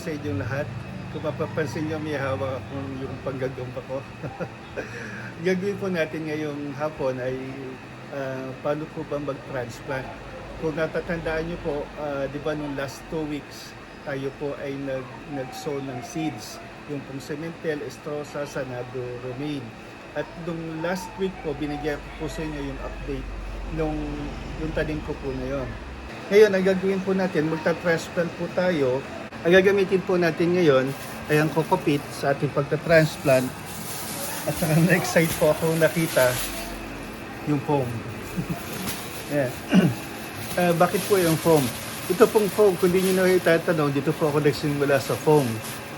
sa inyong lahat. Kung mapapansin nyo, may hawak akong yung panggagamba ko. Gagawin po natin ngayong hapon ay paano po ba mag-transplant. Kung natatandaan nyo po, di ba nung last 2 weeks, tayo po ay nag-sow ng seeds. Yung pong Sementel, Estrosa, Sanado, Romaine. At nung last week po, binigyan ko po sa inyo yung update yung tanim ko po na yun. Ngayon, ang gagawin po natin, magta-transplant po tayo. Ang gagamitin po natin ngayon ay ang Coco Peat sa ating pagta-transplant. At saka na-excite po ako nakita yung foam. Yeah. Bakit po yung foam? Ito pong foam, kung di nyo na itatanong, dito po ako nagsimula sa foam.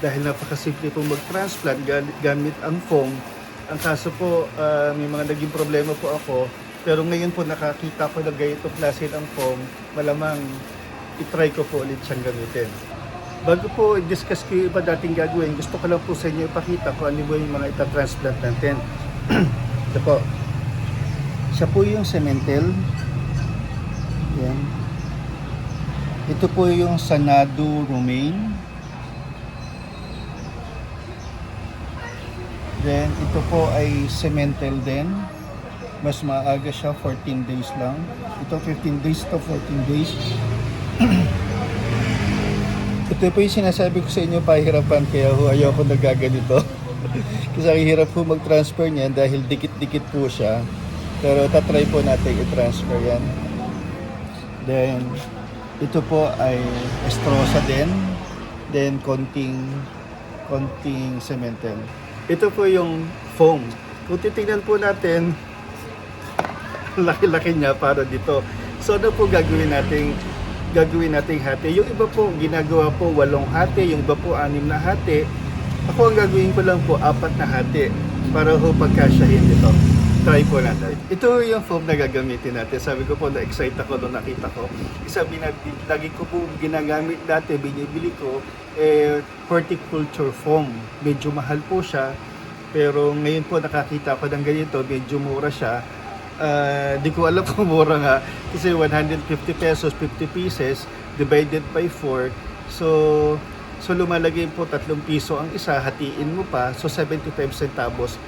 Dahil napakasimple po mag-transplant gamit ang foam. Ang kaso po, may mga naging problema po ako. Pero ngayon po nakakita ko na ganitong klase ang foam, malamang itry ko po ulit siyang gamitin. Bago po i-discuss ko yung iba dating gagawin, gusto ko lang po sa inyo ipakita kung ano ba yung mga ita-transplant natin. Ito po. Siya po yung Sementel. Yan. Ito po yung Sanado Romaine. Then ito po ay Sementel din. Mas maaga siya, 14 days lang. Ito 15 days to 14 days. Ito po yung sinasabi ko sa inyo, pahirapan, kaya ayaw ko nagaganito. Kasi ang hirap po mag-transfer niyan dahil dikit-dikit po siya. Pero tatry po natin i-transfer yan. Then, ito po ay Estrosa din. Then, konting Sementel. Ito po yung foam. Kung titignan po natin, laki-laki niya para dito. So ano po gagawin nating hati? Yung iba po ginagawa po 8 hati, yung iba po 6 na hati. Ako ang gagawin ko lang po 4 na hati para ho pagkasyahin dito. Try po natin. Ito yung foam na gagamitin natin. Sabi ko po na-excite ako nung nakita ko. Sabi na lagi ko po ginagamit dati, binibili ko horticulture foam. Medyo mahal po siya. Pero ngayon po nakakita ko ng ganito, medyo mura siya. Di ko alam kung mura nga kasi 150 pesos, 50 pieces divided by 4. So lumalagay po 3 piso ang isa, hatiin mo pa, so 75 centavos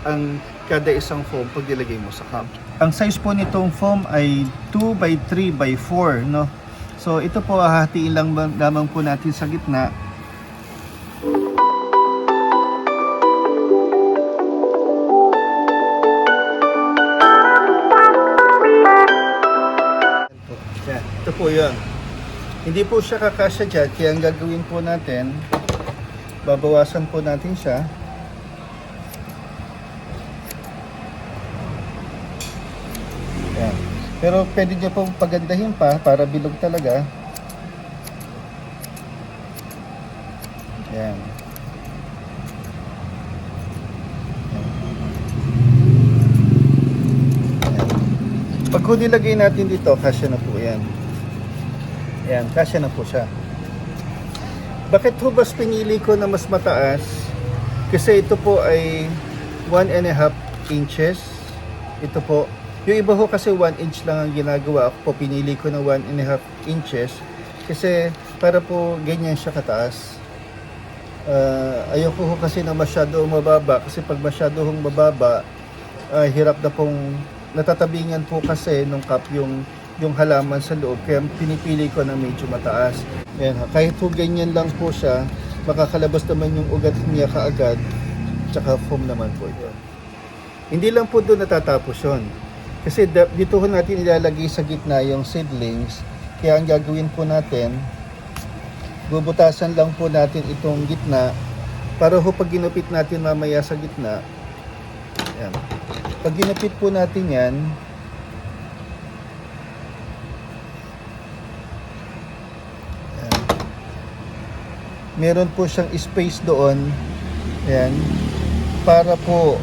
ang kada isang foam pag nilagay mo sa cup. Ang size po nitong foam ay 2 by 3 by 4, no? So ito po hahatiin lamang po natin sa gitna. Ito po yun. Hindi po siya kakasya dyan, kaya ang gagawin po natin, babawasan po natin siya. Yan. Pero pwede nyo po pagandahin pa para bilog talaga. Yan. Pag nilagay natin dito, kasya na po yan. Ayan, kasya na po siya. Bakit ho ba pinili ko na mas mataas? Kasi ito po ay 1.5 inches. Ito po. Yung iba ho kasi 1 inch lang ang ginagawa. Ako po pinili ko na 1.5 inches. Kasi para po ganyan siya kataas. Ayoko ho kasi na masyado mababa. Kasi pag masyado hong mababa, hirap na pong natatabingan po kasi nung cup yung halaman sa loob, kaya pinipili ko na medyo mataas. Ayan, kahit po ganyan lang po siya, makakalabas naman yung ugat niya kaagad, tsaka foam naman po ito. Hindi lang po doon natatapos yun. Kasi dito ho natin ilalagay sa gitna yung seedlings, kaya ang gagawin po natin, bubutasan lang po natin itong gitna, para ho pag ginupit natin mamaya sa gitna, ayan. Pag ginupit po natin yan, meron po siyang space doon, ayan, para po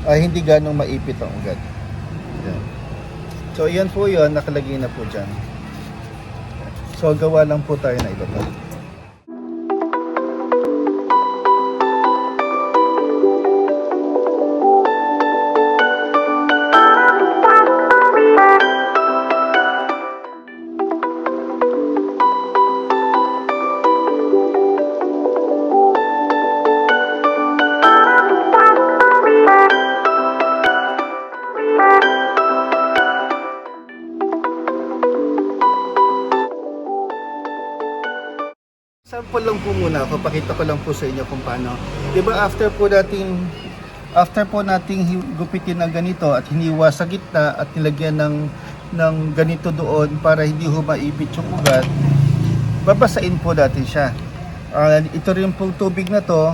hindi ganong maipit ang ugat. Ayan. So ayan po yun, nakalagay na po dyan. So gawa lang po tayo na iba pa. example lang po muna ako, pakita ko lang po sa inyo kung paano. 'Di ba after po nating gupitin ng ganito at hiniwa sa gitna at nilagyan ng ganito doon para hindi ho maipit yung ugat, babasain po natin siya. Ito rin po tubig na to,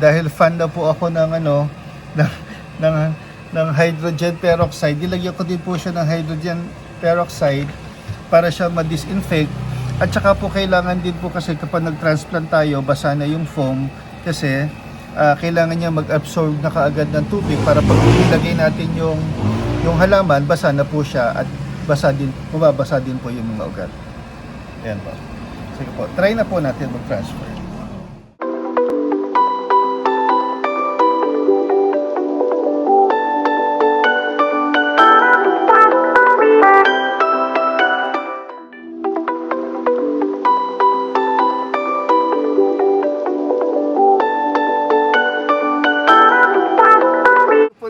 dahil fan na po ako ng ng, ng hydrogen peroxide. Nilagyan ko din po siya ng hydrogen peroxide para siya ma-disinfect. At saka po kailangan din po kasi kapag nag-transplant tayo, basa na yung foam kasi kailangan niya mag-absorb na kaagad ng tubig para pag ilagay natin yung halaman, basa na po siya at mababasa din po yung mga ugat. Ayan po. Sige po, try na po natin mag-transfer.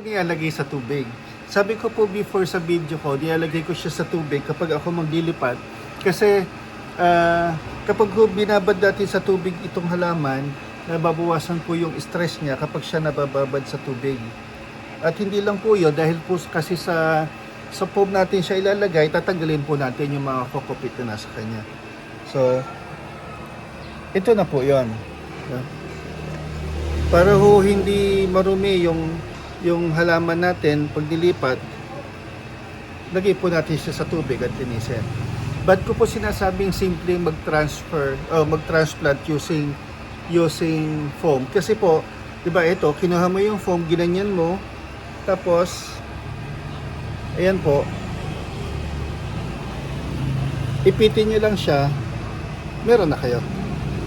Nilalagay sa tubig. Sabi ko po before sa video ko, nilalagay ko siya sa tubig kapag ako maglilipat. Kasi kapag binabad natin sa tubig itong halaman, nababawasan po yung stress niya kapag siya nabababad sa tubig. At hindi lang po yun, dahil po kasi sa foam natin siya ilalagay, tatanggalin po natin yung mga kokopit na nasa kanya. So, ito na po yun. Para ho hindi marumi yung halaman natin pag nilipat, lagay po natin siya sa tubig at linisin. Ba't ko po sinasabing simpleng mag-transfer o mag-transplant using foam? Kasi po, 'di ba ito, kinuha mo yung foam, ginanyan mo, tapos ayan po, ipitin nyo lang siya, meron na kayo.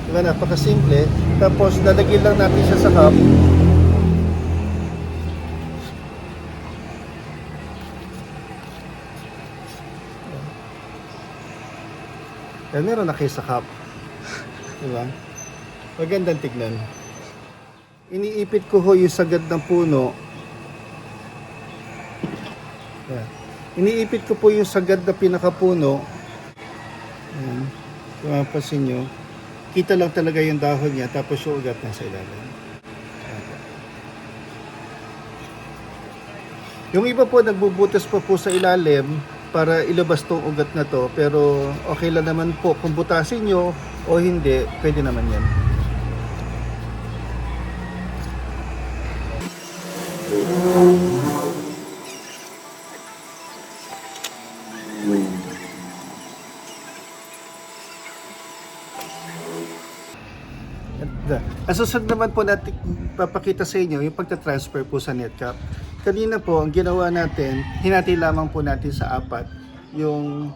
'Di ba, napakasimple. Tapos lalagyan lang natin siya sa cup. Meron na kayo sa cup. Diba? Magandang tignan. Iniipit ko ho yung sagad ng puno. Ayan. Iniipit ko po yung sagad na pinakapuno. Ayan. Kung mapasin nyo, kita lang talaga yung dahon niya, tapos yung ugat nasa ilalim. Ayan. Yung iba po nagbubutas pa po sa ilalim para ilabas tong ugat na to, pero okay lang naman po kung butasin nyo o hindi, pwede naman yan. Ang susunod naman po natin papakita sa inyo yung pagta-transfer po sa NetCap. Kanina po, ang ginawa natin, hinati lamang po natin sa apat yung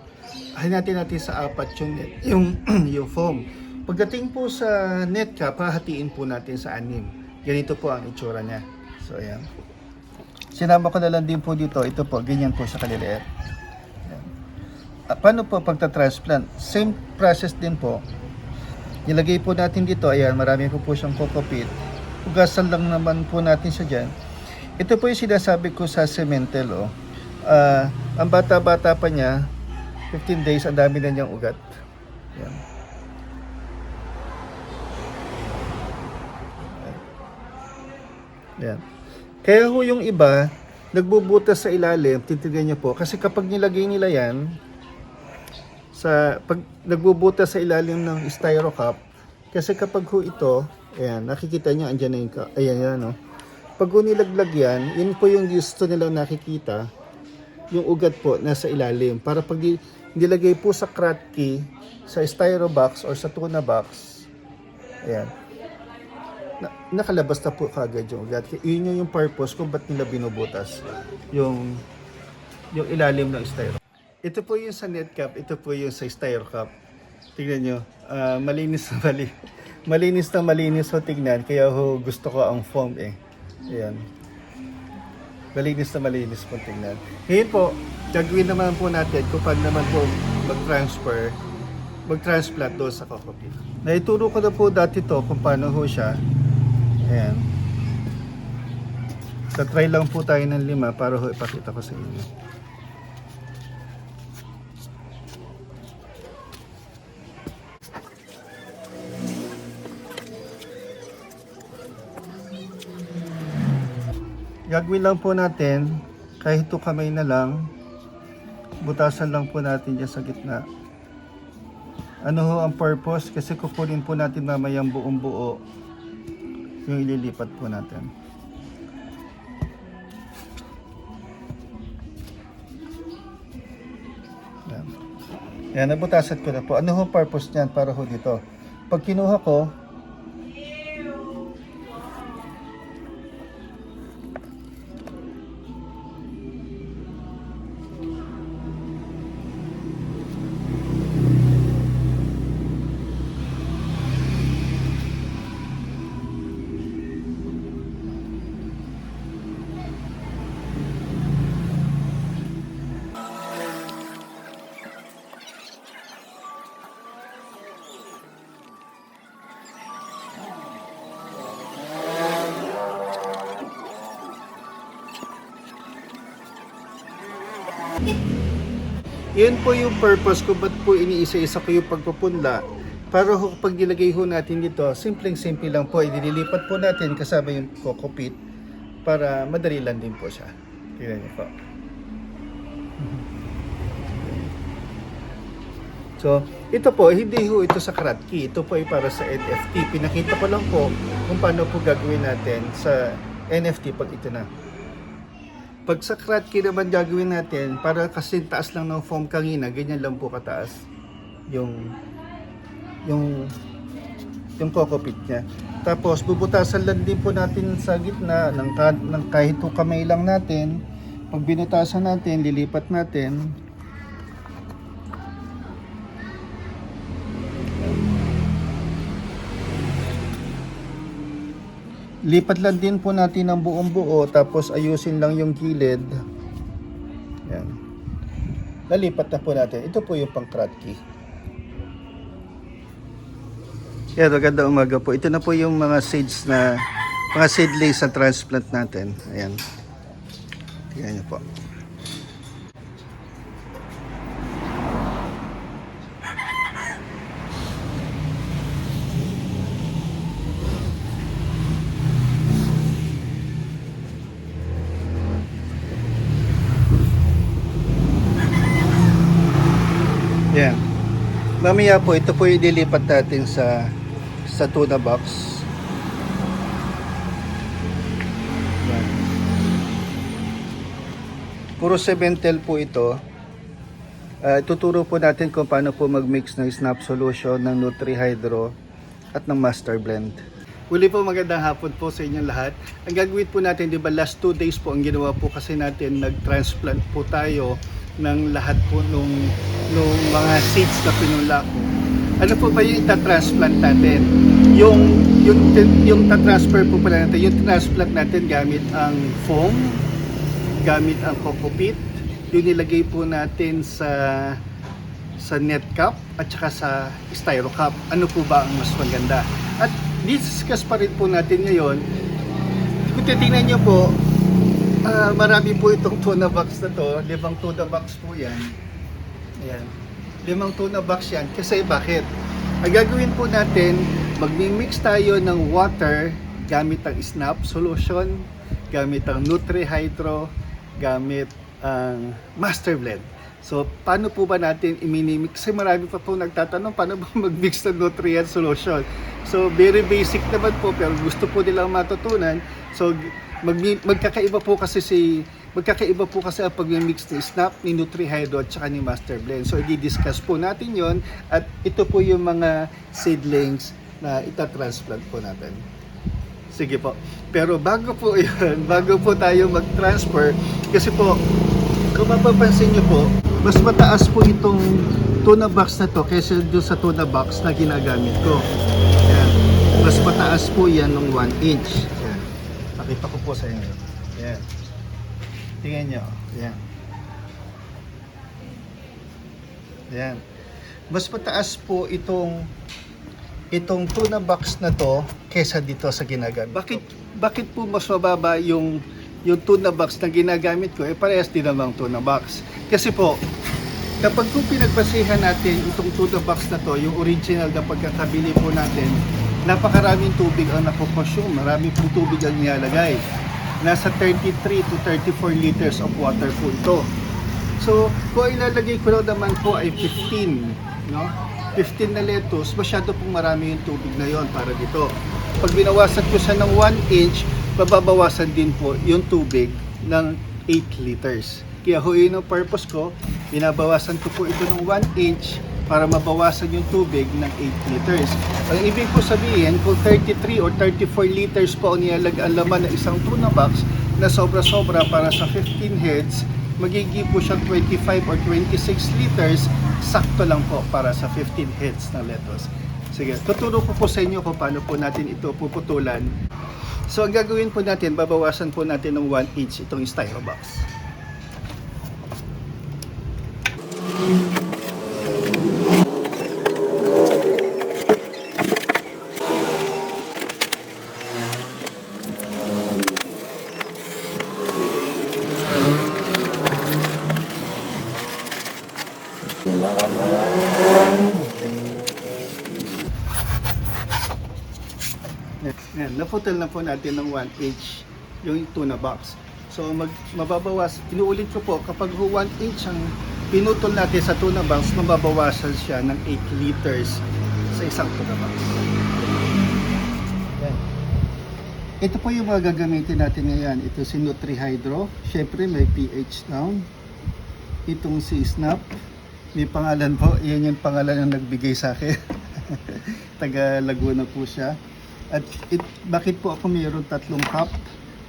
yung foam. Pagdating po sa NetCap, hahatiin po natin sa 6. Ganito po ang itsura niya. So, ayan. Sinama ko na lang din po dito. Ito po, ganyan po siya kaliliit. Paano po pagta-transplant? Same process din po. Nilagay po natin dito, ayan, marami po siyang kokopit. Hugasan lang naman po natin siya dyan. Ito po yung sinasabi ko sa cementel, oh. Ang bata-bata pa niya, 15 days, ang dami na niyang ugat. Ayan. Ayan. Kaya ho yung iba, nagbubutas sa ilalim, titignan niyo po, kasi kapag nilagay nila yan, pag nagbubutas sa ilalim ng styro cup, kasi kapag ho ito, ayan, nakikita niyo, andyan na yung ayan yan, no? Pag ho nilaglag yan, yun po yung gusto nilang nakikita, yung ugat po nasa ilalim, para pag nilagay po sa kratky, sa styro box or sa tuna box, ayan, nakalabas na po kagad yung ugat. Yun yung purpose kung ba't nila binubutas yung ilalim ng styro. Ito po yung sa NetCap, ito po yung sa styro cup. Tignan nyo, malinis na malinis ho tignan, kaya ho gusto ko ang foam eh. Ayan. Malinis na malinis po tignan. Ngayon po, gagawin naman po natin kung paano naman po mag-transplant doon sa kokopit. Naituro ko na po dati to kung paano ho siya. Ayan. Try lang po tayo ng 5 para ho ipakita ko sa inyo. Gagawin lang po natin, kahit 2 kamay na lang, butasan lang po natin dyan sa gitna. Ano ho ang purpose? Kasi kukunin po natin mamayang buong buo yung ililipat po natin. Yan. Yan, nabutasan ko na po. Ano ho purpose niyan para ho dito? Pag kinuha ko, yun po yung purpose ko, ba't po iniisa-isa ko yung pagpupunla. Para ho, pag nilagay ho natin dito, simpleng-simple lang po, idililipat po natin kasama yung kokopit para madali lang din po siya. Tingnan niyo po. So, ito po, hindi ho ito sa Kratky. Ito po ay para sa NFT. Pinakita ko lang po kung paano po gagawin natin sa NFT pag ito na. Pag sa Kratky naman gagawin natin, para kasi taas lang ng foam kanina, ganyan lang po kataas yung kokopit niya. Tapos bubutasan lang din po natin sa gitna ng kahit 2 kamay lang natin. Pag binutasan natin, lilipat natin. Lipat lang din po natin ang buong buo, tapos ayusin lang yung gilid. Yan. Nalipat na po natin. Ito po yung pang Kratky. Yan, magandang umaga po. Ito na po yung mga seeds na, mga seedlings na transplant natin. Ayan. Tingnan niyo po. Yan. Mamaya po, ito po yung dilipat natin sa tuna box. Yan. Puro cementel po ito. Tuturo po natin kung paano po mag-mix ng snap solution, ng Nutri-Hydro at ng Master Blend. Uli po, magandang hapon po sa inyong lahat. Ang gagawin po natin, di ba last 2 days po ang ginawa po kasi natin, nag-transplant po tayo ng lahat po nung mga seeds na pinula ko. Ano po ba yung ita-transplant natin? Yung ta-transfer po pala natin, yung transplant natin gamit ang foam, gamit ang kokopit, yung nilagay po natin sa net cup at saka sa styro cup. Ano po ba ang mas maganda? At discuss pa rin po natin ngayon. Kung titingnan nyo po, marami po itong tuna box na to. 5 tuna box po yan. Ayan. 5 tuna box yan. Kasi bakit? Ang gagawin po natin, magmi-mix tayo ng water gamit ang snap solution, gamit ang Nutri-Hydro, gamit ang Master Blend. So, paano po ba natin i-mini-mix? Kasi marami pa po nagtatanong, paano ba mag-mix ng Nutrient solution? So, very basic naman po, pero gusto po nilang matutunan. So, magkakaiba po kasi ang pag-mix ni Snap, ni Nutri-Hydro at saka ni Master Blend. So, i-discuss po natin yon at ito po yung mga seedlings na ita-transplant po natin. Sige po. Pero bago po yun, bago po tayo mag-transfer, kasi po, kung mapapansin nyo po, mas mataas po itong tuna box na to kaysa doon sa tuna box na ginagamit ko. Ayan. Mas mataas po yan ng 1 inch. Ayan. Pakita ko po sa inyo. Ayan. Tingnan nyo. Ayan. Ayan. Mas mataas po itong tuna box na to kaysa dito sa ginagamit. Bakit po mas mababa yung tuna box na ginagamit ko? Parehas din namang tuna box. Kasi po, kapag po pinagbasihan natin itong tuna box na to, yung original na pagkakabili po natin, napakaraming tubig ang napokonsume, marami pong tubig ang nilalagay. nasa 33 to 34 liters of water po ito. So, kung ilalagay ko lang naman po ay 15, no? 15 na lettuce, masyado pong marami yung tubig na yon para dito. Pag binawasan ko siya ng 1 inch, mababawasan din po yung tubig ng 8 liters. Kaya ho yun ang purpose ko, binabawasan ko po ito ng 1 inch para mabawasan yung tubig ng 8 liters. Ang ibig po sabihin, kung 33 or 34 liters po ang nilalagay ang laman ng isang tuna box na sobra-sobra para sa 15 heads, magiging po siyang 25 or 26 liters, sakto lang po para sa 15 heads ng lettuce. Sige, tuturo ko po sa inyo kung paano po natin ito puputulan. So, ang gagawin po natin, babawasan po natin ng 1 inch itong styro box. Yan, naputol na po natin ng 1 inch yung tuna box. So mababawas, inuulit ko po, kapag 1 inch ang pinutol natin sa tuna box, mababawasan siya ng 8 liters sa isang tuna box. Yan. Ito po yung mga gagamitin natin ngayon. Ito si NutriHydro, syempre may pH down. Itong si Snap, may pangalan po, yan yung pangalan na nagbigay sa akin. Taga Laguna po siya. At bakit po ako mayroon 3 cup?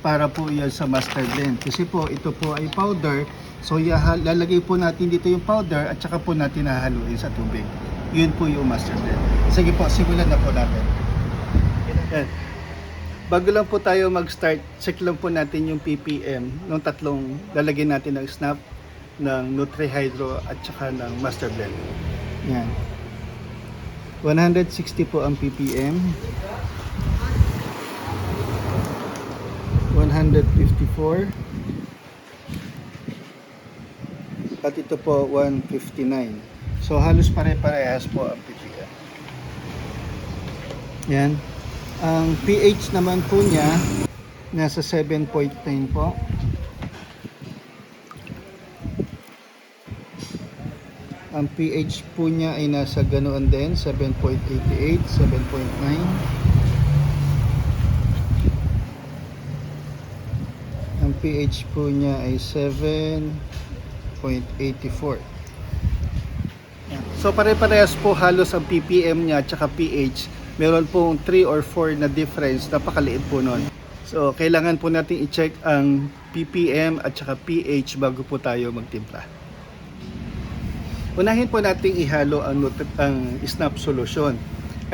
Para po yan sa master blend. Kasi po ito po ay powder. So lalagay po natin dito yung powder at saka po natin hahaluin sa tubig. Yun po yung master blend. Sige po, simulan na po natin. Yan. Bago lang po tayo mag-start, check lang po natin yung ppm ng tatlong lalagyan natin ng Snap, ng NutriHydro at saka ng master blend. Yan. 160 po ang ppm. 154 at ito po 159. So halos pare-parehas po ang ppm. Yan. Ang pH naman po niya nasa 7.9 po. Ang pH po niya ay nasa ganoon din, 7.88, 7.9. Ang pH po niya ay 7.84. So pare-parehas po halos ang ppm niya at saka pH. Meron pong 3 or 4 na difference, napakaliit po nun. So kailangan po natin i-check ang ppm at saka pH bago po tayo magtimpla. Unahin po natin ihalo ang Snap solution.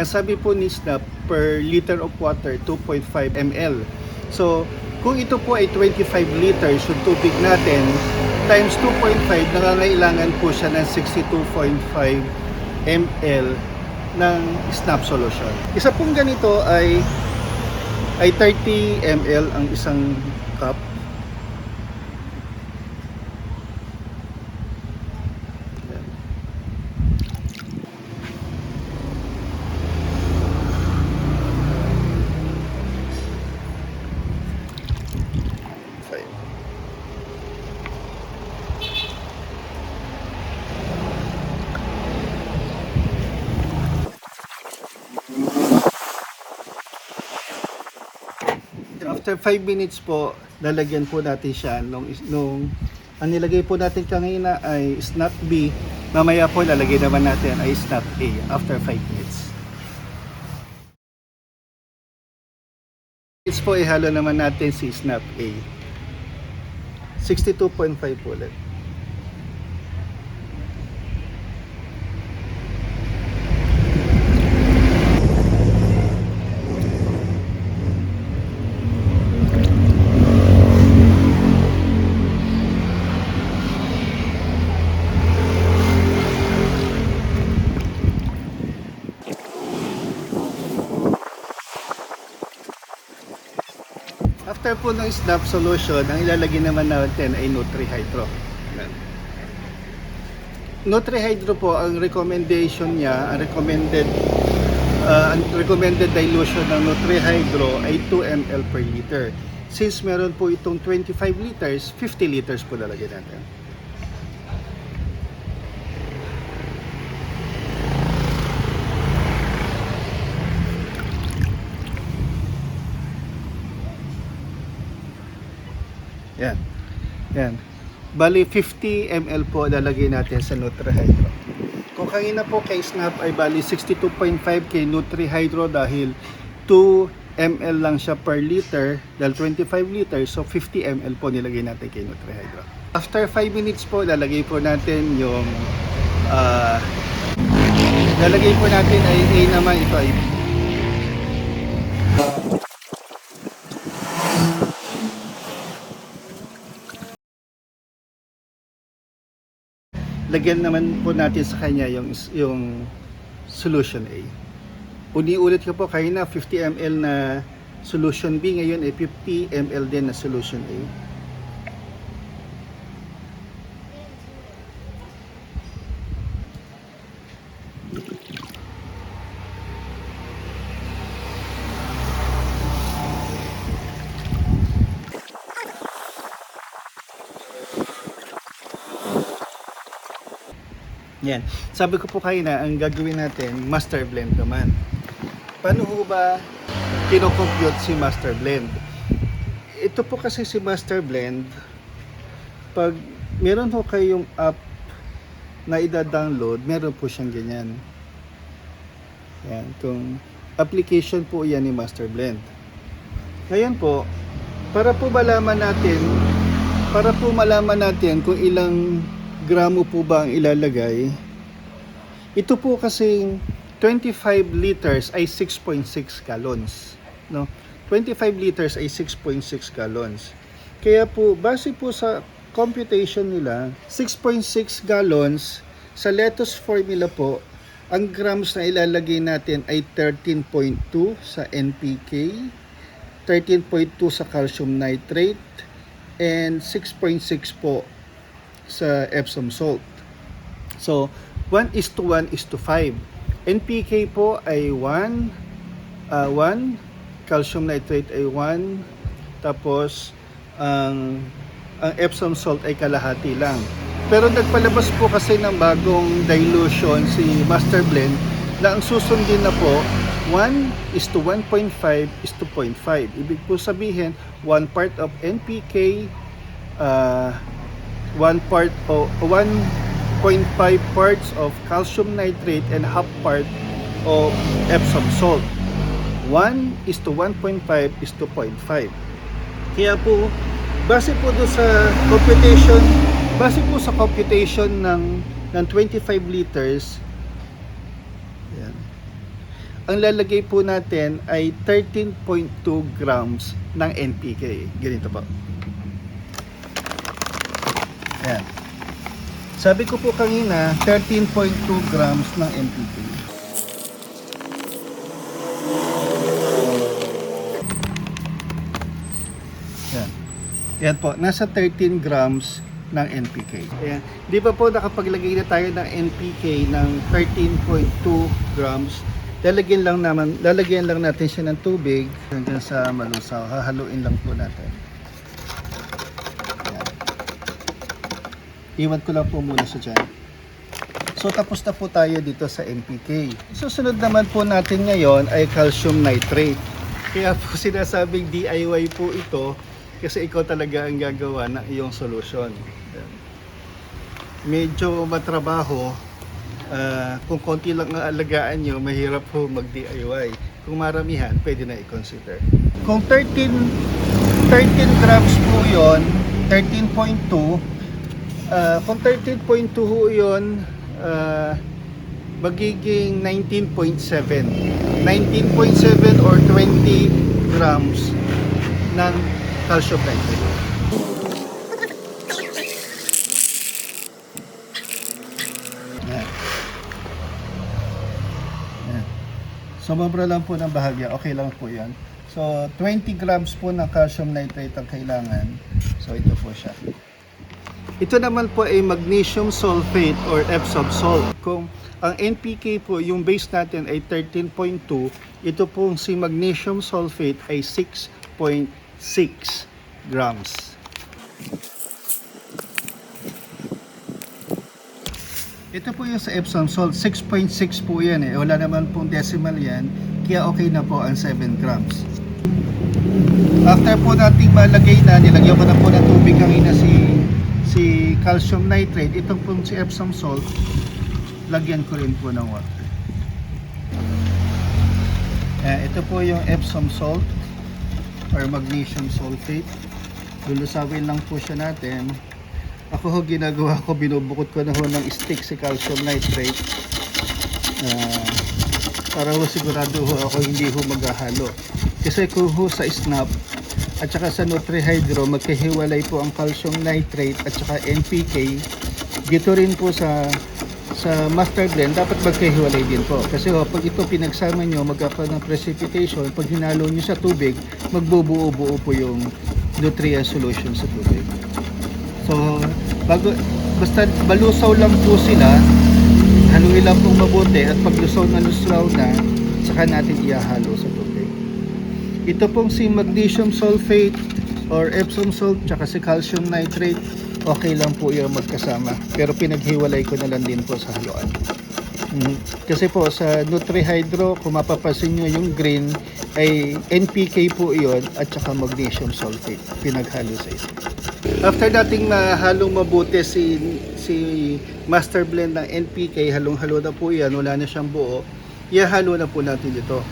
Ang sabi po ni Snap, per liter of water, 2.5 ml. So kung ito po ay 25 liters yung tubig natin, times 2.5, nangangailangan po siya ng 62.5 ml ng Snap solution. Isa pong ganito ay 30 ml ang isang cup. After 5 minutes po, lalagyan po natin siya nung ang nilagay po natin kanina ay Snap B. Mamaya po lalagay naman natin ay Snap A after 5 minutes. It's po ihalo naman natin si Snap A. 62.5 po ulit. After po ng Snap solution, ang ilalagay naman natin ay NutriHydro. NutriHydro po, ang recommendation niya, ang recommended dilution ng NutriHydro ay 2 ml per liter. since meron po itong 25 liters, 50 liters po lalagyan natin. Yan. Yan. Bali 50 ml po lalagay natin sa Nutrihydro. Kung kanina po kay Snap ay bali 62.5 kay Nutrihydro dahil 2 ml lang siya per liter dahil 25 liters, so 50 ml po nilagay natin kay Nutrihydro. After 5 minutes po lalagay po natin yung lalagay po natin ay A naman, ito ay lagyan naman po natin sa kanya yung solution A. Uni-ulit ko po kanina 50 ml na solution B, ngayon ay 50 ml din na solution A. Yan. Sabi ko po kanina, ang gagawin natin, master blend naman. Paano ho ba kinocompute si master blend? Ito po kasi si master blend, pag meron ho kayong app na ida-download, meron po siyang ganyan. Yan. Kung application po yan ni master blend. Ngayon po, para po malaman natin kung ilang gramo po ba ang ilalagay, ito po kasing 25 liters ay 6.6 gallons, no? 25 liters ay 6.6 gallons. Kaya po, base po sa computation nila, 6.6 gallons sa lettuce formula po, ang grams na ilalagay natin ay 13.2 sa NPK, 13.2 sa calcium nitrate, and 6.6 po sa Epsom salt. So, 1:1:5. NPK po ay 1, calcium nitrate ay 1, tapos ang Epsom salt ay kalahati lang. Pero nagpalabas po kasi ng bagong dilution si Master Blend na ang susundin na po 1:1.5:0.5. Ibig po sabihin 1 part of NPK, 1.5 parts of calcium nitrate and half part of Epsom salt. 1:1.5:0.5. Kaya po, base po sa computation ng 25 liters, yan, ang lalagay po natin ay 13.2 grams ng NPK. Ganito po. Ayan. Sabi ko po kanina, 13.2 grams ng NPK. Ayan. Ayan po, nasa 13 grams ng NPK. Ayan. Di ba po nakapaglagay na tayo ng NPK ng 13.2 grams? Lalagyan lang natin siya ng tubig hanggang sa malusaw. Hahaluin lang po natin. Iwan ko lang po muna sa dyan. So tapos na po tayo dito sa NPK. Susunod naman po natin ngayon ay calcium nitrate. Kaya po sinasabing DIY po ito kasi ikaw talaga ang gagawa ng iyong solution. Medyo matrabaho. Kung konti lang ang alagaan nyo, mahirap po mag-DIY. Kung maramihan, pwede na i-consider. Kung 13 grams po yun, 13.2, kung 13.2 ho yun, magiging 19.7 or 20 grams ng calcium nitrate. Yan. Yan. So mabra lang po ng bahagya, okay lang po yan. So 20 grams po ng calcium nitrate ang kailangan. So ito po siya. Ito naman po ay magnesium sulfate or Epsom salt. Kung ang NPK po, yung base natin ay 13.2, ito pong si magnesium sulfate ay 6.6 grams. Ito po yung sa Epsom salt, 6.6 po yan eh. Wala naman pong decimal yan, kaya okay na po ang 7 grams. After po nating malagay na, nilagyan ko na po ng tubig kanina si calcium nitrate. Itong pong si Epsom salt, lagyan ko rin po ng water. Ito po yung Epsom salt or magnesium sulfate. Lulusawin lang po siya natin. Ako ho, ginagawa ko, binubukod ko na ho ng stick si calcium nitrate para ho sigurado ho ako hindi ho maghahalo. Kasi kung ho sa snap at saka sa Nutrihydro, magkahiwalay po ang calcium nitrate at saka NPK. Dito rin po sa master blend, dapat magkahiwalay din po. Kasi ho, pag ito pinagsama nyo, magkakaroon ng precipitation. Pag hinalo nyo sa tubig, magbubuo-buo po yung Nutria solution sa tubig. So, basta balusaw lang po sila, haluin lang pong mabuti at pag lusaw na saka natin ihahalo sa tubig. Ito pong si magnesium sulfate or Epsom salt tsaka si calcium nitrate, okay lang po yung magkasama. Pero pinaghiwalay ko na lang din po sa haluan. Kasi po sa Nutrihydro, kung mapapansin nyo yung green ay NPK po iyon at saka magnesium sulfate pinaghalo sa isa. After nating mahalong mabuti si master blend ng NPK, halong-halo na po yan, wala na siyang buo, ihalo na po natin dito.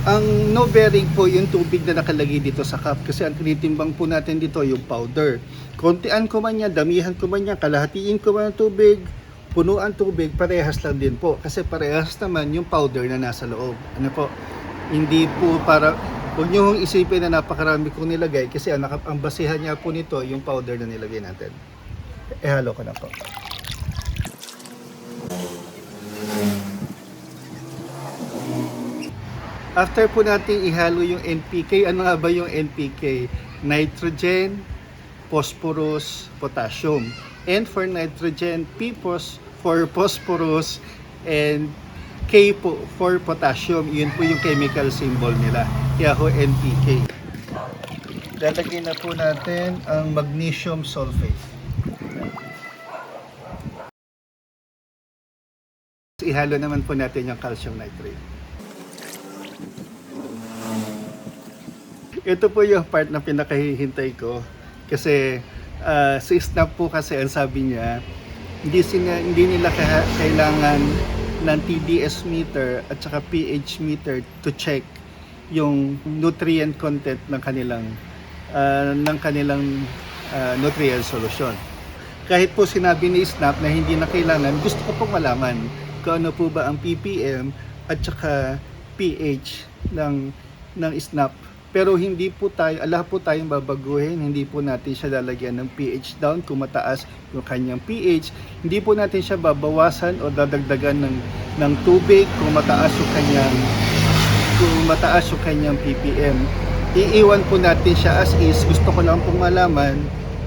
Ang no bearing po yung tubig na nakalagay dito sa cup kasi ang tinitimbang po natin dito yung powder. Kontian ko man yan, damihan ko man yan, kalahatiin ko man ng tubig, punuan tubig, parehas lang din po. Kasi parehas naman yung powder na nasa loob. Ano po? Hindi po para, huwag nyo hong isipin na napakarami kong nilagay kasi ang basihan niya po nito yung powder na nilagay natin. Halo ko na po. After po natin ihalo yung NPK, ano nga ba yung NPK? Nitrogen, phosphorus, potassium. And for nitrogen, P for phosphorus, and K po for potassium. Yun po yung chemical symbol nila. Kaya ho NPK. Lalagyan na po natin ang magnesium sulfate. Ihalo naman po natin yung calcium nitrate. Ito po yung part na pinakahihintay ko kasi sa snap po kasi ang sabi niya hindi nila kailangan ng TDS meter at saka pH meter to check yung nutrient content ng kanilang nutrient solution. Kahit po sinabi ni Snap na hindi na kailangan, gusto ko pong malaman kung ano po ba ang ppm at saka pH ng Snap. Pero hindi po tayo, po tayong babaguhin, hindi po natin siya lalagyan ng pH down kung mataas yung kanyang pH. Hindi po natin siya babawasan o dadagdagan ng tubig kung mataas yung kanyang ppm. Iiwan po natin siya as is. Gusto ko lang pong malaman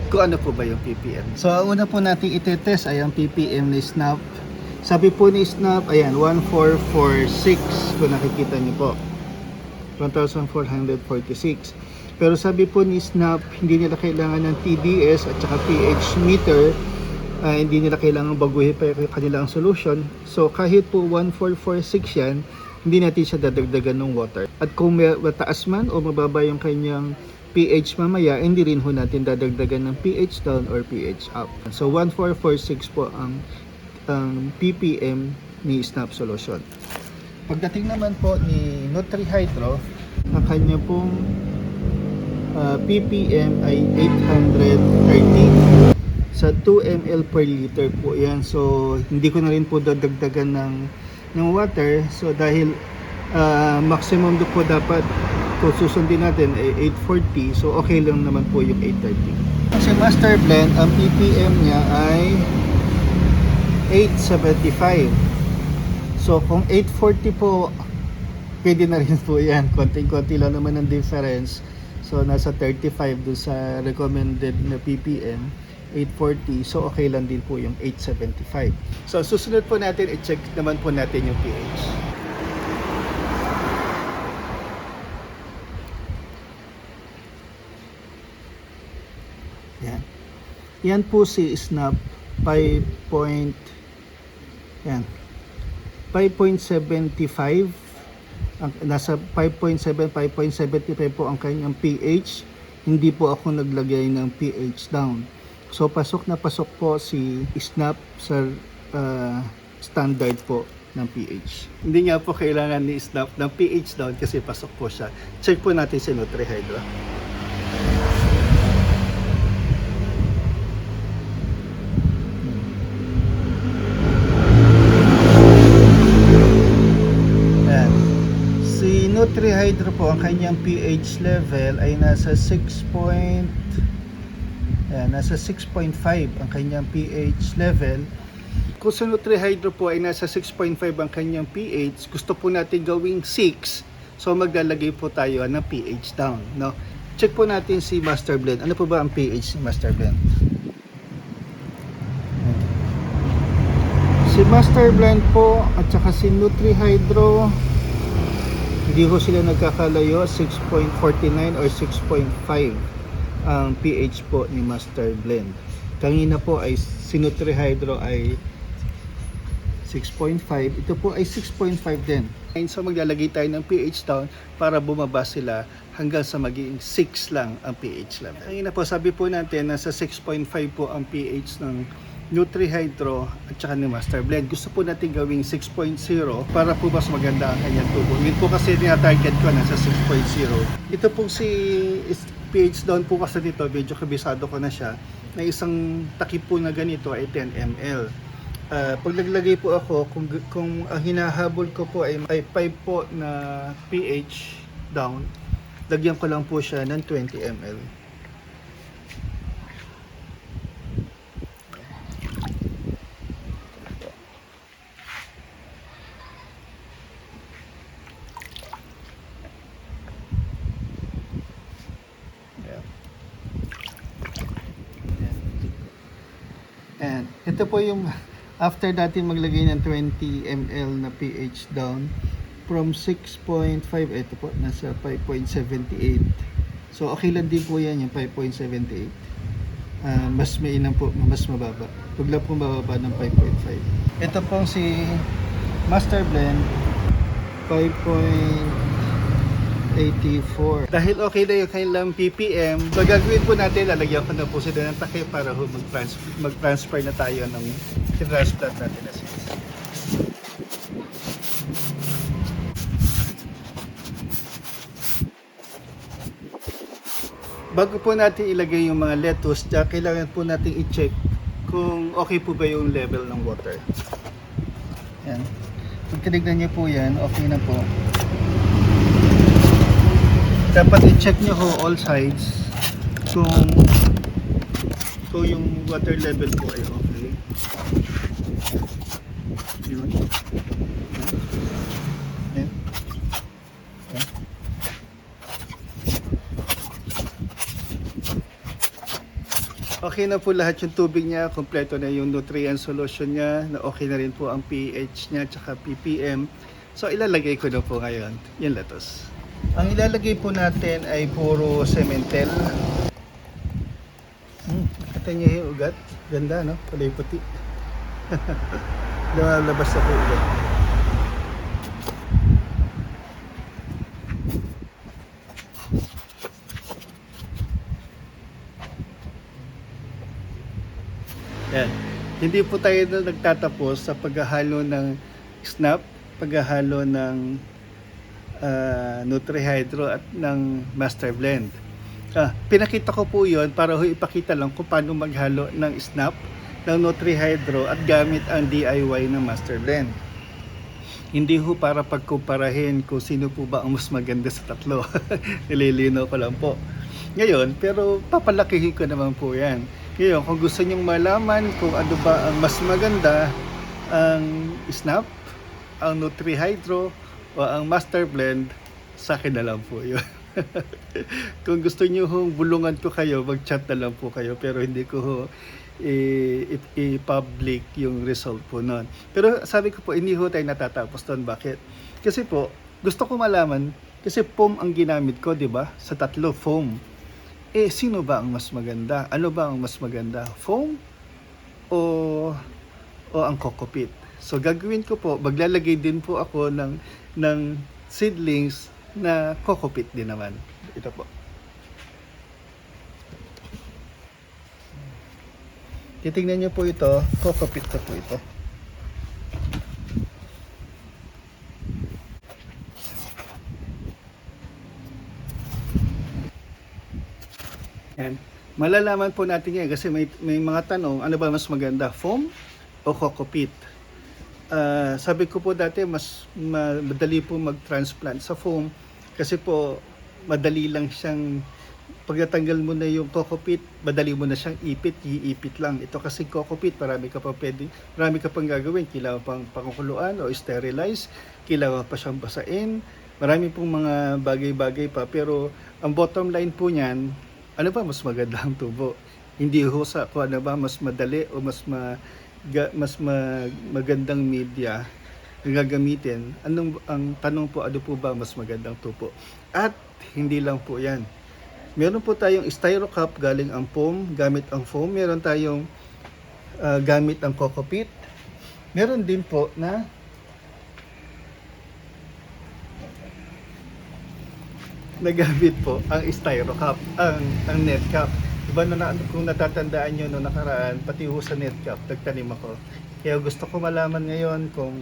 kung ano po ba yung ppm. So, ang una po natin itetest ay ang ppm ni Snap. Sabi po ni Snap, ayan, 1446 kung nakikita niyo po. 1,446. Pero sabi po ni Snap, hindi nila kailangan ng TDS at saka pH meter. Hindi nila kailangan baguhin pa yung kanilang solution. So kahit po 1446 yan, hindi natin siya dadagdagan ng water. At kung mataas man o mababa yung kanyang pH mamaya, hindi rin ho natin dadagdagan ng pH down or pH up. So 1446 po ang ppm ni Snap solution. Pagdating naman po ni Nutrihydro, ang kanya pong ppm ay 830 sa 2 ml per liter po yan. So hindi ko na rin po dadagdagan ng water. So dahil maximum do po dapat kung susundin natin ay 840, so okay lang naman po yung 830. Kasi master blend, ang ppm niya ay 875. So kung 840 po, pwede na rin po yan. Konting-konti lang naman ang difference. So nasa 35 doon sa recommended na ppm, 840. So okay lang din po yung 875. So susunod po natin, i-check naman po natin yung pH. Yan. Yan po si Snap 5 point, yan, 5.75. Nasa 5.7, 5.75 po ang kanyang pH. Hindi po ako naglagay ng pH down. So pasok na pasok po si Snap sa standard po ng pH. Hindi nga po kailangan ni Snap ng pH down kasi pasok po siya. Check po natin si NutriHydro. Ayan. Si NutriHydro po, ang kanyang pH level ay nasa 6.5 ang kanyang pH level. Kung sa NutriHydro po ay nasa 6.5 ang kanyang pH, gusto po natin gawing 6. So maglalagay po tayo ng pH down, no? Check po natin si Master Blend. Ano po ba ang pH ni Master Blend? Si Master Blend po at saka si NutriHydro, hindi ko sila nagkakalayo. 6.49 or 6.5 ang pH po ni Master Blend. Kanina po ay si NutriHydro ay 6.5, ito po ay 6.5 din. So maglalagay tayo ng pH down para bumaba sila hanggang sa maging 6 lang ang pH level. Kanina po sabi po natin nasa 6.5 po ang pH ng NutriHydro at saka ni Master Blend. Gusto po natin gawing 6.0 para po mas maganda ang kanyang tubo. Yun po kasi tina-target ko nasa 6.0. Ito po si pH down po kasi dito, medyo kabisado ko na siya, na isang takip po na ganito ay 10 ml. Pag naglagay po ako, kung ang hinahabol ko po ay 5 po na pH down, lagyan ko lang po siya ng 20 ml. And ito po yung after natin maglagay ng 20 ml na pH down from 6.5, ito po nasa 5.78. So okay lang din po yan yung 5.78. Mas mainam po, mas mababa. Huwag lang po mababa ng 5.5. Ito pong si Master Blend 5.84. Dahil okay na yung kanilang ppm, so gagawin po natin, lalagyan ko na po sila ng takip para mag-transfer na tayo ng transplant natin na seeds. Bago po natin ilagay yung mga lettuce, kailangan po natin i-check kung okay po ba yung level ng water. Yan. Kung tinignan niyo po yan, okay na po. Dapat i-check nyo ho all sides kung yung water level po ay okay. Yun. Yan. Yan. Okay na po lahat yung tubig niya, kompleto na yung nutrient solution niya, na okay na rin po ang pH niya tsaka ppm. So ilalagay ko na po ngayon yung lettuce. Ang ilalagay po natin ay puro sementel. Kita niyo yung ugat. Ganda, no? Kulay puti. Lumalabas na po ugat. Yan. Hindi po tayo na nagtatapos sa paghahalo ng snap, paghahalo ng NutriHydro at ng Master Blend. Pinakita ko po yon para ipakita lang kung paano maghalo ng snap, ng NutriHydro at gamit ang DIY ng Master Blend. Hindi ho para pagkumparahin kung sino po ba ang mas maganda sa tatlo. Nililinaw ko lang po. Ngayon, pero papalakihin ko naman po yan. Ngayon, kung gusto nyong malaman kung ano ba ang mas maganda, ang snap, ang NutriHydro, o ang Master Blend, sa akin na lang po yun. Kung gusto nyo hong bulungan ko kayo, mag-chat na lang po kayo, pero hindi ko ho i-public yung result po nun. Pero sabi ko po, hindi ho tayo natatapos doon. Bakit? Kasi po, gusto ko malaman, kasi foam ang ginamit ko, di ba? Sa tatlo, foam. Sino ba ang mas maganda? Ano ba ang mas maganda? Foam o ang coco peat? So gagawin ko po, maglalagay din po ako ng seedlings na coco peat din naman. Ito po. Titingnan niyo po ito, coco peat na po ito. Yan. Malalaman po natin yan kasi may mga tanong, ano ba mas maganda, foam o coco peat? Sabi ko po dati, mas madali po mag-transplant sa foam kasi po madali lang siyang pagtatanggal mo na yung coco peat, madali mo na siyang iipit lang. Ito kasi coco peat, marami ka pang gagawin, kailangan pang pakukuluan o sterilize, kailangan pa siyang basain, marami pong mga bagay-bagay pa, pero ang bottom line po niyan, ano ba mas maganda ang tubo? Hindi ho sa kung ano ba mas madali o magandang media ang gagamitin. Ang tanong po, ano po ba mas magandang tubo? At hindi lang po 'yan. Meron po tayong styro cup galing ang foam, gamit ang foam. Meron tayong gamit ang coco peat. Meron din po na nagamit po ang styro cup, ang net cup. Diba kung natatandaan nyo noong nakaraan, pati ho sa net cup, nagtanim ako. Kaya gusto ko malaman ngayon kung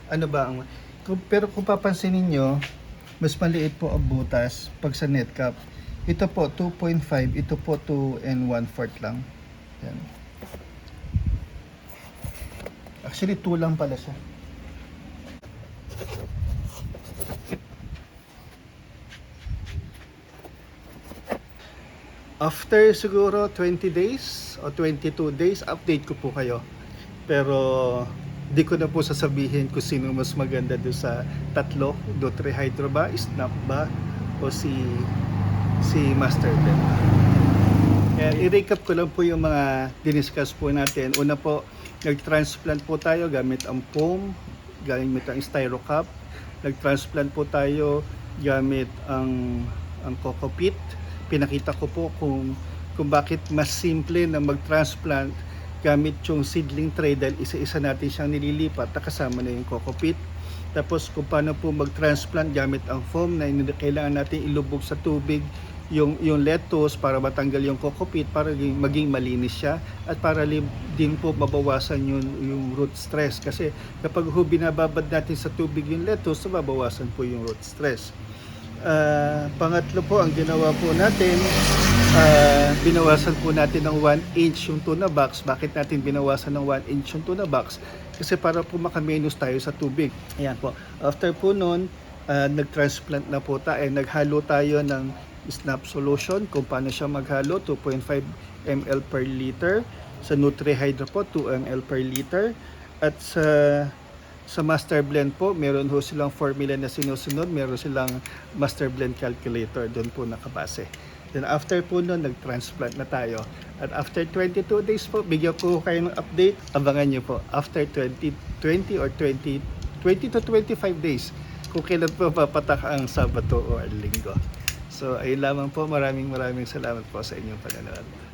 ano ba ang... Pero kung papansinin nyo, mas maliit po ang butas pag sa net cup. Ito po 2.5, ito po 2 1/4 lang. Yan. Actually 2 lang pala siya. After siguro 20 days o 22 days, update ko po kayo. Pero di ko na po sasabihin kung sino mas maganda doon sa tatlo, Do-3-hydro ba, Snap ba, o si Master Blend. Kaya i-recap ko lang po yung mga diniscuss po natin. Una po, nag-transplant po tayo gamit ang foam, gamit ang styro cup. Nag-transplant po tayo gamit ang coco peat. Pinakita ko po kung bakit mas simple na mag-transplant gamit yung seedling tray dahil isa-isa natin siyang nililipat na kasama na yung coco peat. Tapos kung paano po mag-transplant gamit ang foam na kailangan natin ilubog sa tubig yung lettuce para matanggal yung coco peat para maging malinis siya at para din po mabawasan yung root stress kasi kapag binababad natin sa tubig yung lettuce, mabawasan po yung root stress. Pangatlo po, ang ginawa po natin, binawasan po natin ng 1 inch yung tuna box. Bakit natin binawasan ng 1 inch yung tuna box? Kasi para po makamenos tayo sa tubig. Ayan po. After po nun, nag-transplant na po tayo. Naghalo tayo ng Snap solution. Kung paano siya maghalo, 2.5 ml per liter. Sa Nutri-Hydro po, 2 ml per liter. At sa Master Blend po, meron ho silang formula na sinusunod. Meron silang Master Blend calculator. Doon po nakabase. Then after po nun, nag-transplant na tayo. At after 22 days po, bigyan ko kayo ng update. Abangan nyo po. After 20 or 20 to 25 days, kung kailan po papatak ang Sabado o Linggo. So, ayun lamang po. Maraming salamat po sa inyong panonood.